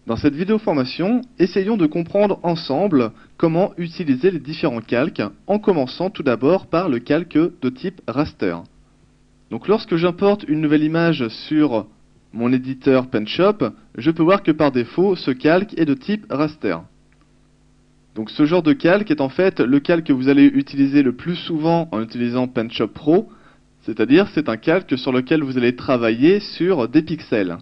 Dans cette vidéo formation, essayons de comprendre ensemble comment utiliser les différents calques, en commençant tout d'abord par le calque de type raster. Donc lorsque j'importe une nouvelle image sur mon éditeur PenShop, je peux voir que par défaut, ce calque est de type raster. Donc ce genre de calque est en fait le calque que vous allez utiliser le plus souvent en utilisant PenShop Pro, c'est-à-dire c'est un calque sur lequel vous allez travailler sur des pixels.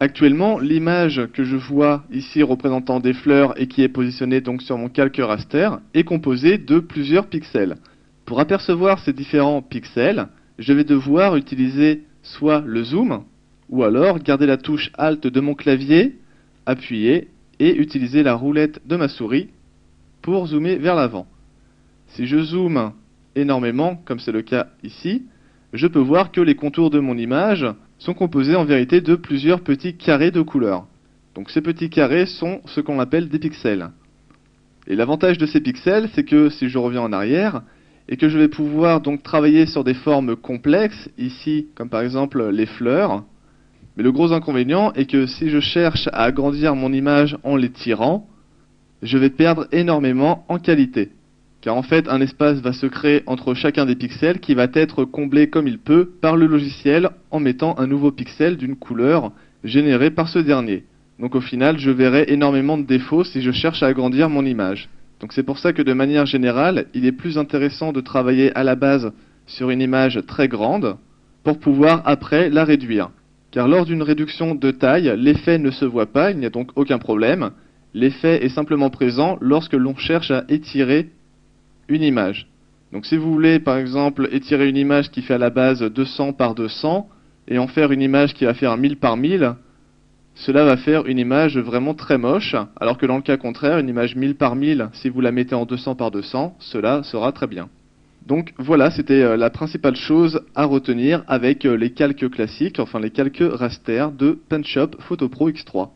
Actuellement, l'image que je vois ici représentant des fleurs et qui est positionnée donc sur mon calque raster est composée de plusieurs pixels. Pour apercevoir ces différents pixels, je vais devoir utiliser soit le zoom, ou alors garder la touche Alt de mon clavier, appuyer et utiliser la roulette de ma souris pour zoomer vers l'avant. Si je zoome énormément, comme c'est le cas ici, je peux voir que les contours de mon image sont composés en vérité de plusieurs petits carrés de couleurs. Donc ces petits carrés sont ce qu'on appelle des pixels. Et l'avantage de ces pixels, c'est que si je reviens en arrière, et que je vais pouvoir donc travailler sur des formes complexes, ici comme par exemple les fleurs, mais le gros inconvénient est que si je cherche à agrandir mon image en l'étirant, je vais perdre énormément en qualité. Car en fait, un espace va se créer entre chacun des pixels qui va être comblé comme il peut par le logiciel en mettant un nouveau pixel d'une couleur générée par ce dernier. Donc au final, je verrai énormément de défauts si je cherche à agrandir mon image. Donc c'est pour ça que de manière générale, il est plus intéressant de travailler à la base sur une image très grande pour pouvoir après la réduire. Car lors d'une réduction de taille, l'effet ne se voit pas, il n'y a donc aucun problème. L'effet est simplement présent lorsque l'on cherche à étirer une image. Donc si vous voulez par exemple étirer une image qui fait à la base 200 par 200 et en faire une image qui va faire 1000 par 1000, cela va faire une image vraiment très moche, alors que dans le cas contraire, une image 1000 par 1000, si vous la mettez en 200 par 200, cela sera très bien. Donc voilà, c'était la principale chose à retenir avec les calques classiques, enfin les calques raster de PenShop Photo Pro X3.